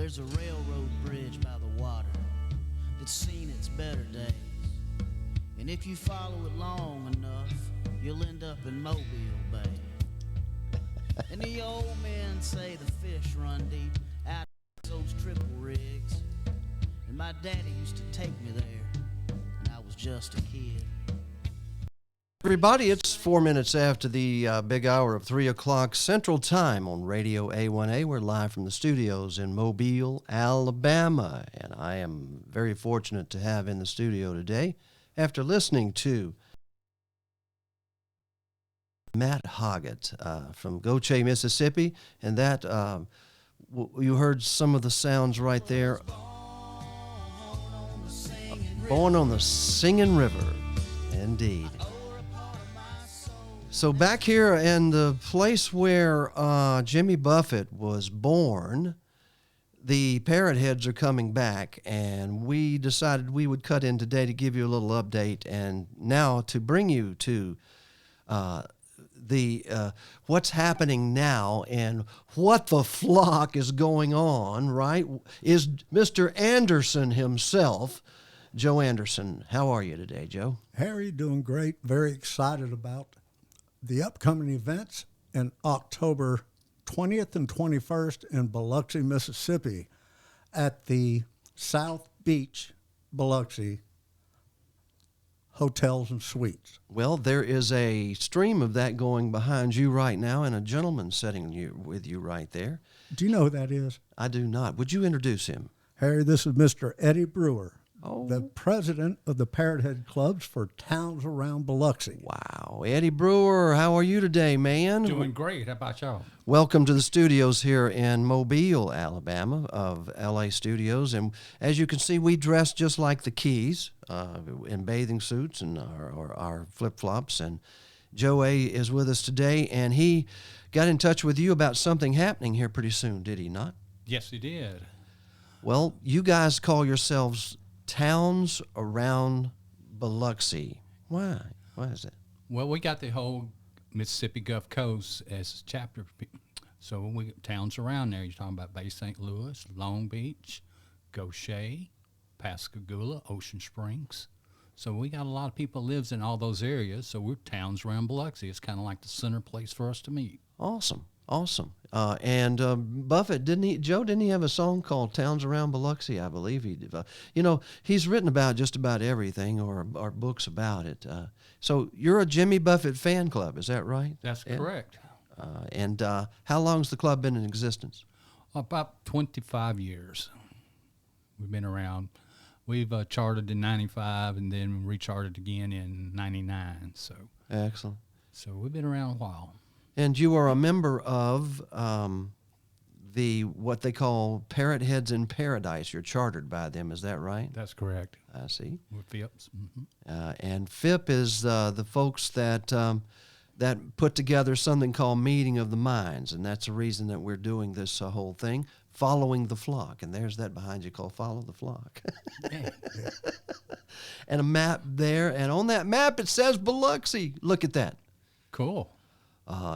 there's a railroad bridge by the water that's seen its better days. And if you follow it long enough, you'll end up in Mobile Bay. And the old men say the fish run deep out of those triple rigs. And my daddy used to take me there when I was just a kid. Everybody, it's 4 minutes after the big hour of 3 o'clock Central Time on Radio A1A. We're live from the studios in Mobile, Alabama. And I am very fortunate to have in the studio today, after listening to Matt Hoggett from Goche, Mississippi. And that, you heard some of the sounds right there. Born on the Singing River, indeed. So back here in the place where Jimmy Buffett was born, the Parrotheads are coming back, and we decided we would cut in today to give you a little update, and now to bring you to what's happening now and what the flock is going on, right, is Mr. Anderson himself. Joe Anderson, how are you today, Joe? Harry, doing great. Very excited about the upcoming events in October 20th and 21st in Biloxi, Mississippi at the South Beach, Biloxi Hotels and Suites. Well, there is a stream of that going behind you right now and a gentleman sitting with you right there. Do you know who that is? I do not. Would you introduce him? Harry, this is Mr. Eddie Brewer. Oh. The president of the Parrothead clubs for towns around Biloxi. Wow. Eddie Brewer, how are you today, man? Doing great. How about y'all? Welcome to the studios here in Mobile, Alabama, of LA Studios. And as you can see, we dress just like the Keys in bathing suits and our flip-flops. And Joe A. is with us today, and he got in touch with you about something happening here pretty soon, did he not? Yes, he did. Well, you guys call yourselves Towns Around Biloxi. Why? Why is that? Well, we got the whole Mississippi Gulf Coast as a chapter. So we towns around there. You're talking about Bay St. Louis, Long Beach, Goche, Pascagoula, Ocean Springs. So we got a lot of people lives in all those areas. So we're towns around Biloxi. It's kind of like the center place for us to meet. Awesome. And Buffett, Joe, didn't he have a song called Towns Around Biloxi? I believe he did. He's written about just about everything or books about it. So you're a Jimmy Buffett fan club, is that right? That's correct. And how long's the club been in existence? About 25 years. We've been around. We've chartered in 95 and then rechartered again in 99. So excellent. So we've been around a while. And you are a member of what they call Parrotheads in Paradise. You're chartered by them, is that right? That's correct. I see. With FIPS. Mm-hmm. And FIP is the folks that put together something called Meeting of the Minds, and that's the reason that we're doing this whole thing, Following the Flock. And there's that behind you called Follow the Flock. Yeah. And a map there, and on that map it says Biloxi. Look at that. Cool.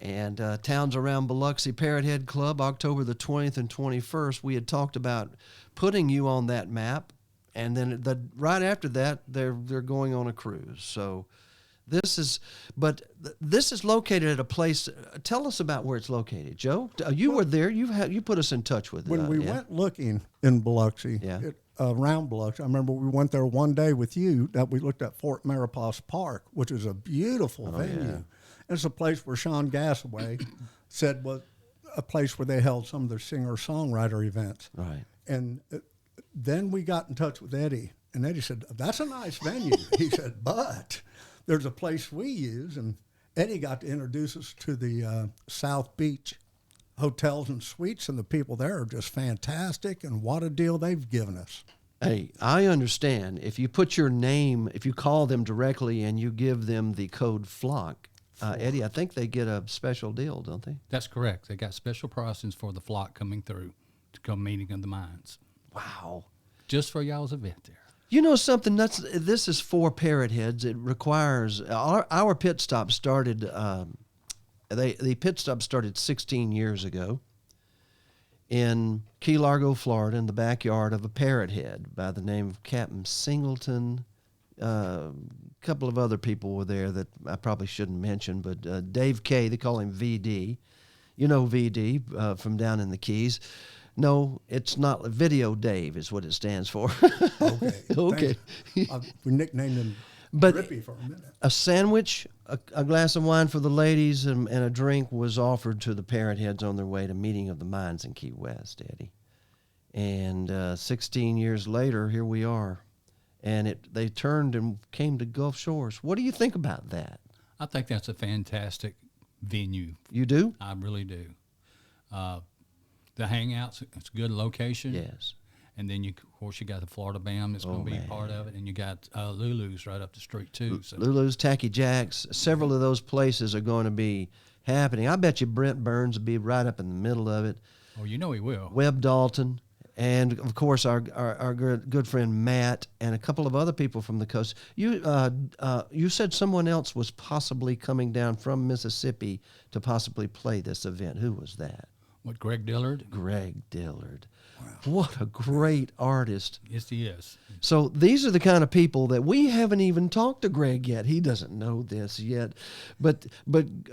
And Towns Around Biloxi Parrothead Club, October the 20th and 21st. We had talked about putting you on that map, and then right after that, they're going on a cruise. So this is located at a place. Tell us about where it's located, Joe. You were there. You put us in touch with it. When we went looking in Biloxi, around Biloxi, I remember we went there one day with you. That we looked at Fort Mariposa Park, which is a beautiful venue. Yeah. It's a place where Sean Gassaway said was a place where they held some of their singer-songwriter events. Right. And then we got in touch with Eddie, and Eddie said, "That's a nice venue." He said, "But there's a place we use," and Eddie got to introduce us to the South Beach Hotels and Suites, and the people there are just fantastic, and what a deal they've given us. Hey, I understand. If you put your name, if you call them directly and you give them the code PHlock, Eddie, I think they get a special deal, don't they? That's correct. They got special pricings for the flock coming through to come Meeting of the Minds. Wow. Just for y'all's event there. You know something? This is for Parrotheads. It requires our pit stop started. The pit stop started 16 years ago, in Key Largo, Florida, in the backyard of a Parrothead by the name of Captain Singleton. A couple of other people were there that I probably shouldn't mention, but Dave K, they call him VD. You know VD from down in the Keys. No, it's not. Video Dave is what it stands for. Okay. Okay. We nicknamed him But Rippy for a minute. a sandwich, a glass of wine for the ladies, and a drink was offered to the Parrotheads on their way to Meeting of the Minds in Key West, Eddie. And 16 years later, here we are. And they turned and came to Gulf Shores. What do you think about that? I think that's a fantastic venue. You do? I really do. The Hangouts, it's a good location. Yes. And then, of course, you got the Florida Bam that's going to be part of it. And you got Lulu's right up the street, too. So. Lulu's, Tacky Jack's, several of those places are going to be happening. I bet you Brent Burns will be right up in the middle of it. Oh, you know he will. Webb Dalton. And, of course, our good friend Matt and a couple of other people from the coast. You said someone else was possibly coming down from Mississippi to possibly play this event. Who was that? What, Greg Dillard? Greg Dillard. Wow. What a great artist. Yes, he is. So these are the kind of people that we haven't even talked to Greg yet. He doesn't know this yet, but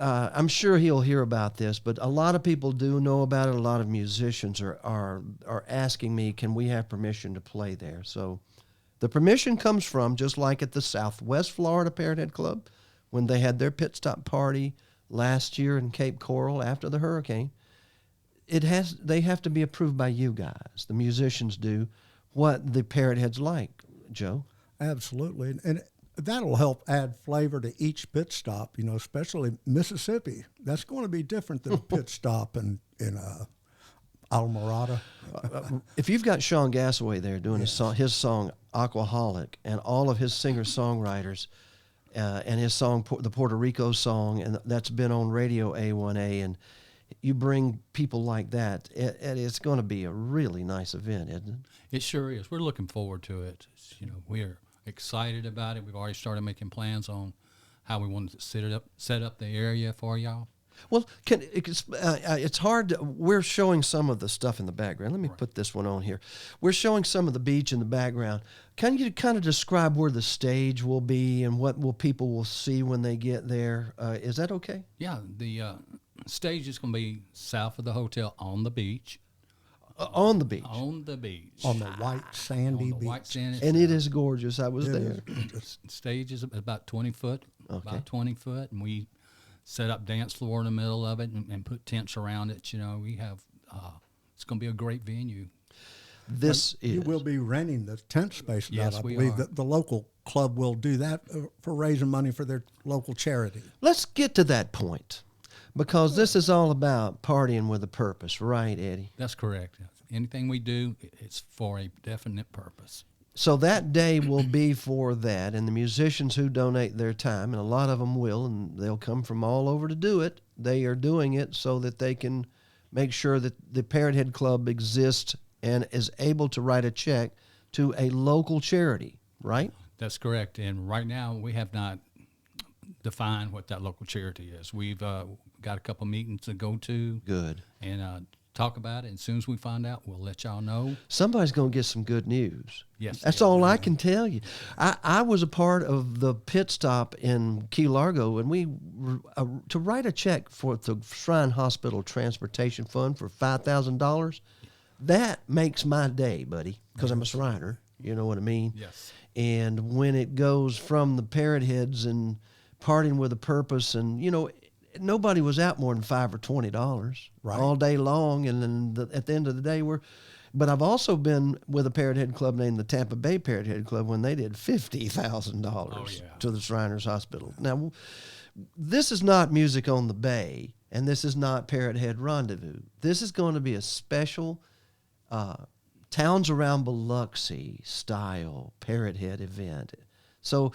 I'm sure he'll hear about this. But a lot of people do know about it. A lot of musicians are asking me, can we have permission to play there? So the permission comes from, just like at the Southwest Florida Parrothead Club, when they had their pit stop party last year in Cape Coral after the hurricane. They have to be approved by you guys. The musicians do what the Parrotheads like, Joe. Absolutely. And that'll help add flavor to each pit stop, especially Mississippi. That's going to be different than a pit stop in Alamorada. If you've got Sean Gassaway there doing his song Aquaholic, and all of his singer-songwriters, and his song, the Puerto Rico song, and that's been on RadioA1A, and you bring people like that, it's going to be a really nice event, isn't it? It sure is. We're looking forward to it. We're excited about it. We've already started making plans on how we want to set up the area for y'all. Well, it's hard. We're showing some of the stuff in the background. Let me put this one on here. We're showing some of the beach in the background. Can you kind of describe where the stage will be and what people will see when they get there? Is that okay? Yeah, the stage is going to be south of the hotel on the beach. On the beach. On the beach. On the white sandy beach. White sandy. And it is gorgeous. I was there. The stage is about 20 foot. Okay. About 20 foot. And we set up dance floor in the middle of it and put tents around it. We have, it's going to be a great venue. You will be renting the tent space. Yes, I we believe are. the local club will do that for raising money for their local charity. Let's get to that point, because this is all about partying with a purpose, right, Eddie? That's correct. Anything we do, it's for a definite purpose. So that day will be for that, and the musicians who donate their time, and a lot of them will, and they'll come from all over to do it, they are doing it so that they can make sure that the Parrothead Club exists and is able to write a check to a local charity, right? That's correct. And right now, we have not defined what that local charity is. We've got a couple meetings to go to. Good. And talk about it. And as soon as we find out, we'll let y'all know. Somebody's going to get some good news. Yes. That's all I can tell you. I was a part of the pit stop in Key Largo, and we to write a check for the Shrine Hospital Transportation Fund for $5,000. That makes my day, buddy, because I'm a Shriner. You know what I mean? Yes. And when it goes from the Parrotheads and partying with a purpose, and nobody was out more than $5 or $20 all day long, and then at the end of the day, But I've also been with a Parrothead club named the Tampa Bay Parrothead Club when they did $50,000 to the Shriners Hospital. Now, this is not Music on the Bay, and this is not Parrothead Rendezvous. This is going to be a special Towns Around Biloxi style Parrothead event. So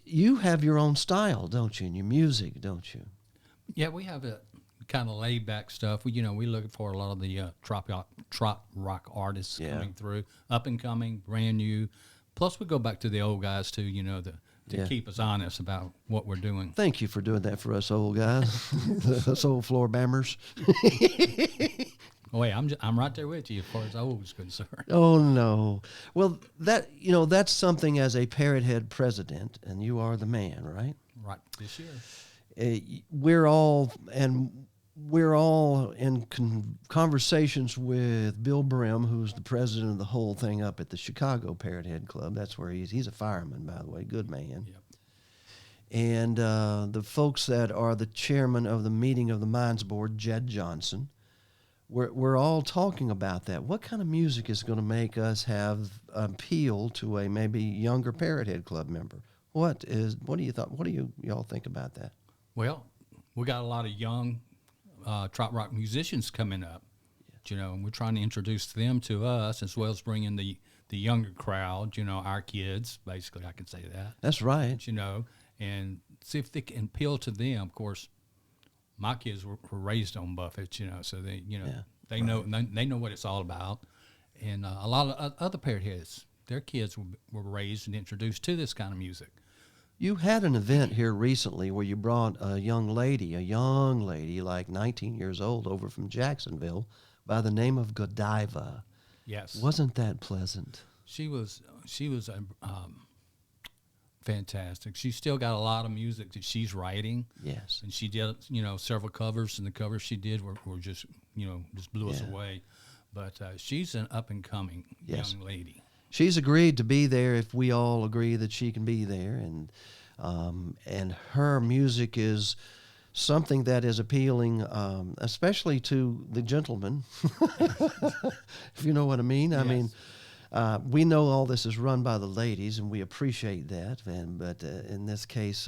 you have your own style, don't you, in your music, don't you? Yeah, we have a kind of laid back stuff. We look for a lot of the trop rock artists coming through, up and coming, brand new. Plus, we go back to the old guys too. To keep us honest about what we're doing. Thank you for doing that for us old guys, us old floor bammers. Oh, wait, I'm right there with you as far as old is concerned. Oh no. Well, that's something as a Parrothead president, and you are the man, right? Right this year. We're all in conversations with Bill Brim, who's the president of the whole thing up at the Chicago Parrothead Club. That's where he's a fireman, by the way, good man. Yep. And the folks that are the chairman of the meeting of the Minds Board, Jed Johnson, we're all talking about that. What kind of music is going to make us have appeal to a maybe younger Parrothead Club member? What do y'all think about that? Well, we got a lot of young trot rock musicians coming up, and we're trying to introduce them to us as well as bringing the younger crowd, our kids, basically, I can say that. That's right. And see if they can appeal to them. Of course, my kids were raised on Buffett, so they, they know what it's all about. And a lot of other Parrotheads, their kids were raised and introduced to this kind of music. You had an event here recently where you brought a young lady like 19 years old over from Jacksonville by the name of Godiva. Yes. Wasn't that pleasant? She was fantastic. She's still got a lot of music that she's writing. Yes. And she did, several covers, and the covers she did were just, just blew us away. But she's an up-and-coming young lady. She's agreed to be there if we all agree that she can be there, and her music is something that is appealing, especially to the gentlemen, if you know what I mean. Yes. I mean, we know all this is run by the ladies, and we appreciate that. But in this case,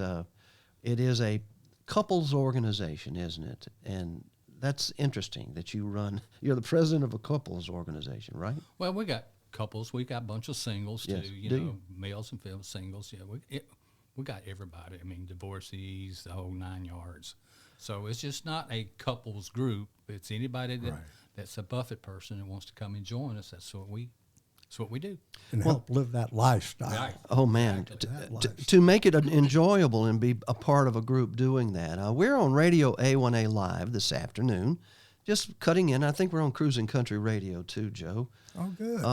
it is a couples organization, isn't it? And that's interesting that you're the president of a couples organization, right? Well, we got couples. We got a bunch of singles, Yes. too, males and female singles. Yeah, we got everybody. I mean, divorcees, the whole 9 yards. So it's just not a couples group. It's anybody that's a Buffett person and wants to come and join us. That's what we do. And help live that lifestyle. Right. Oh, man. Exactly. To make it enjoyable and be a part of a group doing that. We're on RadioA1A Live this afternoon, just cutting in. I think we're on Cruising Country Radio, too, Joe. Oh, good.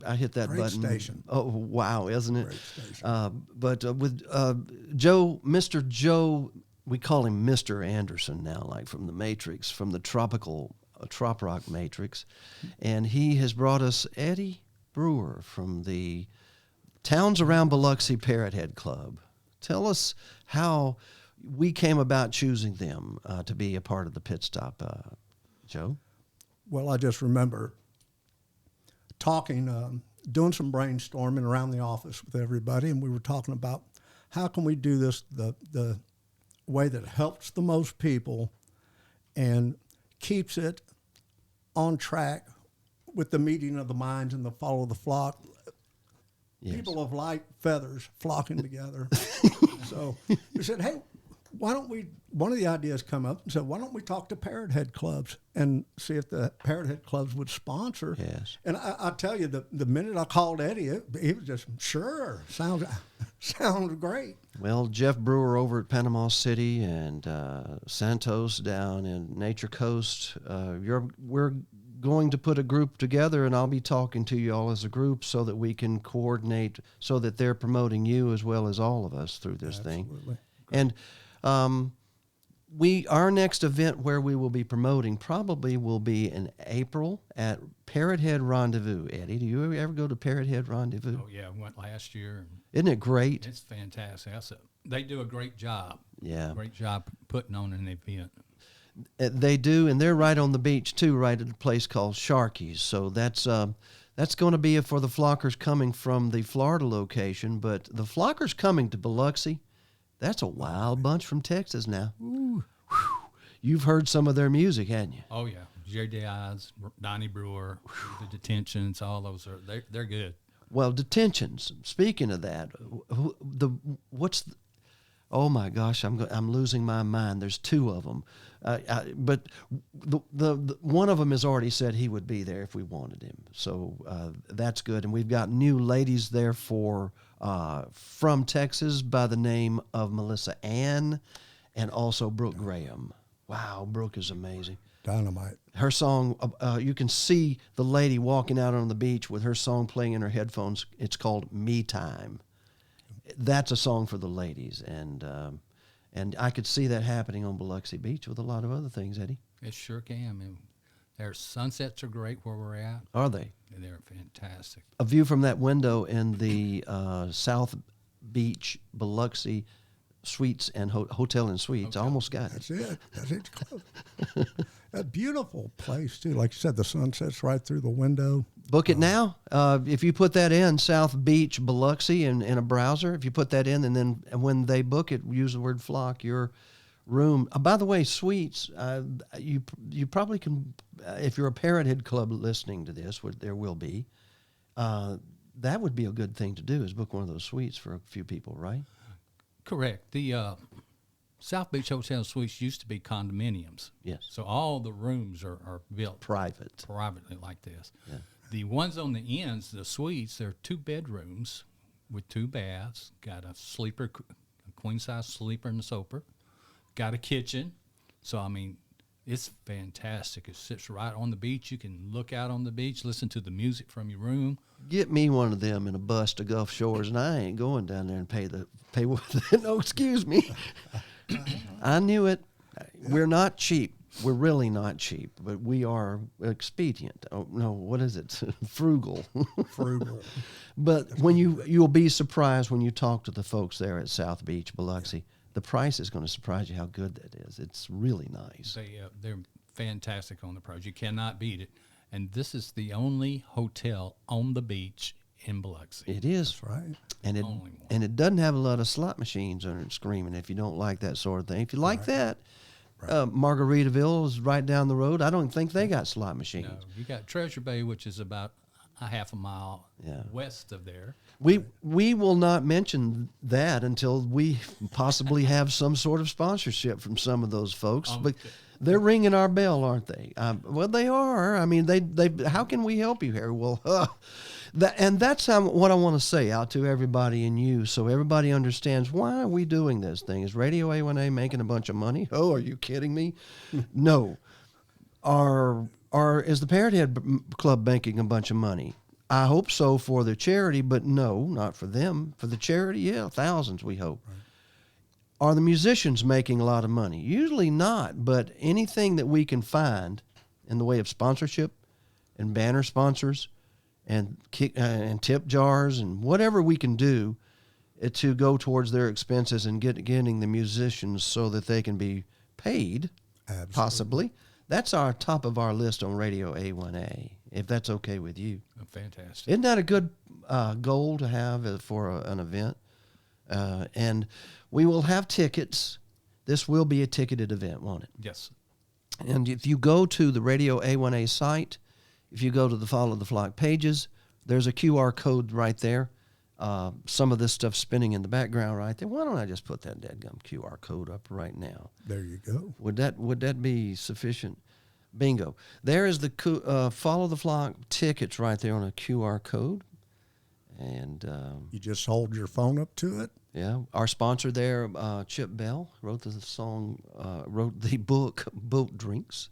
I hit that Great button. station. Oh, wow, isn't it? Great station. But with Mr. Joe, we call him Mr. Anderson now, like from the Matrix, from the trop rock Matrix. And he has brought us Eddie Brewer from the Towns Around Biloxi Parrothead Club. Tell us how we came about choosing them to be a part of the pit stop, Joe. Well, I just remember talking, doing some brainstorming around the office with everybody, and we were talking about how can we do this the way that helps the most people and keeps it on track with the meeting of the minds and the follow the flock. Yes. People of light feathers flocking together. So we said, hey, why don't we, one of the ideas come up and said, why don't we talk to Parrothead clubs and see if the Parrothead clubs would sponsor? Yes. And I tell you, the minute I called Eddie, he was just, sure, sounds great. Well, Jeff Brewer over at Panama City and Santos down in Nature Coast, we're going to put a group together, and I'll be talking to you all as a group so that we can coordinate so that they're promoting you as well as all of us through this Absolutely. thing. And our next event where we will be promoting probably will be in April at Parrothead Rendezvous. Eddie, do you ever go to Parrothead Rendezvous? Oh, yeah, we went last year. Isn't it great? It's fantastic. They do a great job. Yeah. Great job putting on an event. They do, and they're right on the beach too, right at a place called Sharky's. So that's going to be for the flockers coming from the Florida location. But the flockers coming to Biloxi, that's a wild bunch from Texas now. Ooh. You've heard some of their music, hadn't you? Oh yeah, JDI's, Donnie Brewer, the Detentions, all those they're good. Well, Detentions. Speaking of that, oh my gosh, I'm losing my mind. There's two of them, but the one of them has already said he would be there if we wanted him. So that's good, and we've got new ladies there from Texas by the name of Melissa Ann, and also Brooke Graham. Wow, Brooke is amazing. Dynamite. Her song, you can see the lady walking out on the beach with her song playing in her headphones. It's called Me Time. That's a song for the ladies, and I could see that happening on Biloxi Beach with a lot of other things, Eddie. It sure can. And their sunsets are great where we're at. Are they? They're fantastic. A view from that window in the South Beach Biloxi Suites and Hotel and Suites. I almost got it. That's it. That's it. Close. A beautiful place too. Like you said, the sunset's right through the window. Book it now. If you put that in, South Beach Biloxi in a browser, if you put that in, and then when they book it, use the word PHlock, your room. By the way, suites, you probably can, if you're a Parrothead Club listening to this, which there will be, that would be a good thing to do, is book one of those suites for a few people, right? Correct. The South Beach Hotel Suites used to be condominiums. Yes. So all the rooms are built privately like this. Yeah. The ones on the ends, the suites, they're 2 bedrooms with 2 baths, got a sleeper, a queen-size sleeper and a sofa, got a kitchen. So, I mean, it's fantastic. It sits right on the beach. You can look out on the beach, listen to the music from your room. Get me one of them in a bus to Gulf Shores, and I ain't going down there and pay no, excuse me. I knew it. We're not cheap. We're really not cheap, but we are expedient. Oh, no, what is it? Frugal. Frugal. But when you'll be surprised when you talk to the folks there at South Beach, Biloxi. The price is going to surprise you how good that is. It's really nice. They're fantastic on the price. You cannot beat it. And this is the only hotel on the beach in Biloxi. It is. That's right. And it doesn't have a lot of slot machines on it screaming if you don't like that sort of thing. If you like that, Margaritaville is right down the road. I don't think they got slot machines. No, you got Treasure Bay, which is about a half a mile west of there. We will not mention that until we possibly have some sort of sponsorship from some of those folks. But they're ringing our bell, aren't they? Well, they are. I mean, they. How can we help you here? Well, that's what I want to say out to everybody and you, so everybody understands why are we doing this thing. Is RadioA1A making a bunch of money? Oh, are you kidding me? No. Is the Parrothead Club making a bunch of money? I hope so for the charity, but no, not for them. For the charity, yeah, thousands, we hope. Right. Are the musicians making a lot of money? Usually not, but anything that we can find in the way of sponsorship and banner sponsors and tip jars and whatever we can do to go towards their expenses and getting the musicians so that they can be paid, possibly. That's our top of our list on RadioA1A, if that's okay with you. Oh, fantastic. Isn't that a good goal to have for an event? And we will have tickets. This will be a ticketed event, won't it? Yes. And if you go to the RadioA1A site, if you go to the Follow the PHlock pages, there's a QR code right there. Some of this stuff spinning in the background right there. Why don't I just put that dadgum QR code up right now? There you go. Would that be sufficient? Bingo. There is the Follow the PHlock tickets right there on a QR code. And you just hold your phone up to it. Yeah. Our sponsor there, Chip Bell, wrote the book Boat Drinks,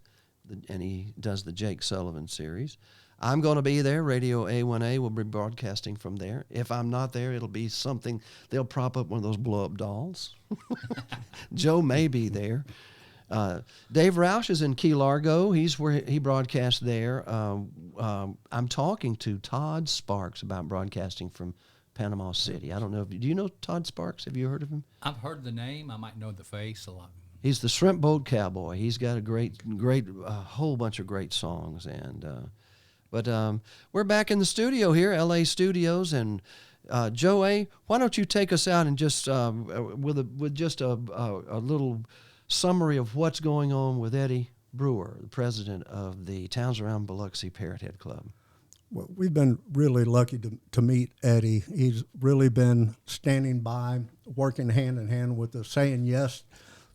and he does the Jake Sullivan series. I'm going to be there. RadioA1A will be broadcasting from there. If I'm not there, it'll be something. They'll prop up one of those blow-up dolls. Joe may be there. Dave Roush is in Key Largo. He's where he broadcasts there. I'm talking to Todd Sparks about broadcasting from Panama City. I don't know. Do you know Todd Sparks? Have you heard of him? I've heard the name. I might know the face a lot. He's the Shrimp Boat Cowboy. He's got a great, whole bunch of great songs. But we're back in the studio here, LA Studios, and Joey, why don't you take us out and just with just a little summary of what's going on with Eddie Brewer, the president of the Towns Around Biloxi Parrothead Club. Well, we've been really lucky to meet Eddie. He's really been standing by, working hand in hand with us, saying yes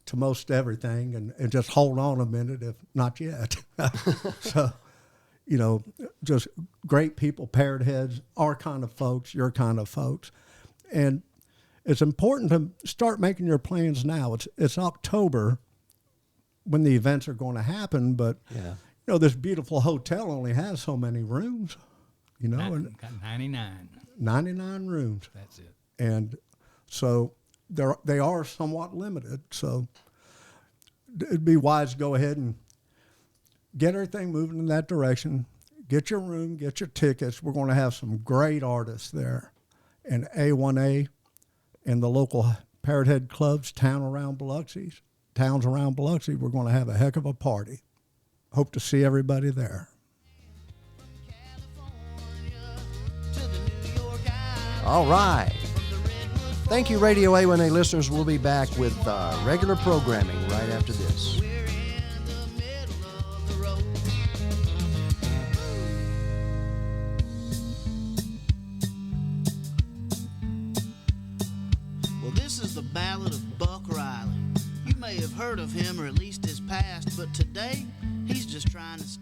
to most everything, and just hold on a minute, if not yet. So, just great people, Parrotheads, our kind of folks, your kind of folks. And it's important to start making your plans now. It's October. when the events are going to happen. But Yeah. this beautiful hotel only has so many rooms. And Got 99. 99 rooms, That's it. and so they are somewhat limited. So it'd be wise to go ahead and get everything moving in that direction. Get your room, get your tickets. We're going to have some great artists there, and A1A and the local Parrothead clubs, towns around Biloxi. We're going to have a heck of a party. Hope to see everybody there. All right. Thank you, Radio A1A listeners. We'll be back with regular programming right after this. We're in the middle of the road. Well, this is the ballad of Buck Riley. You may have heard of him, or at least his past, but today he's just trying to stay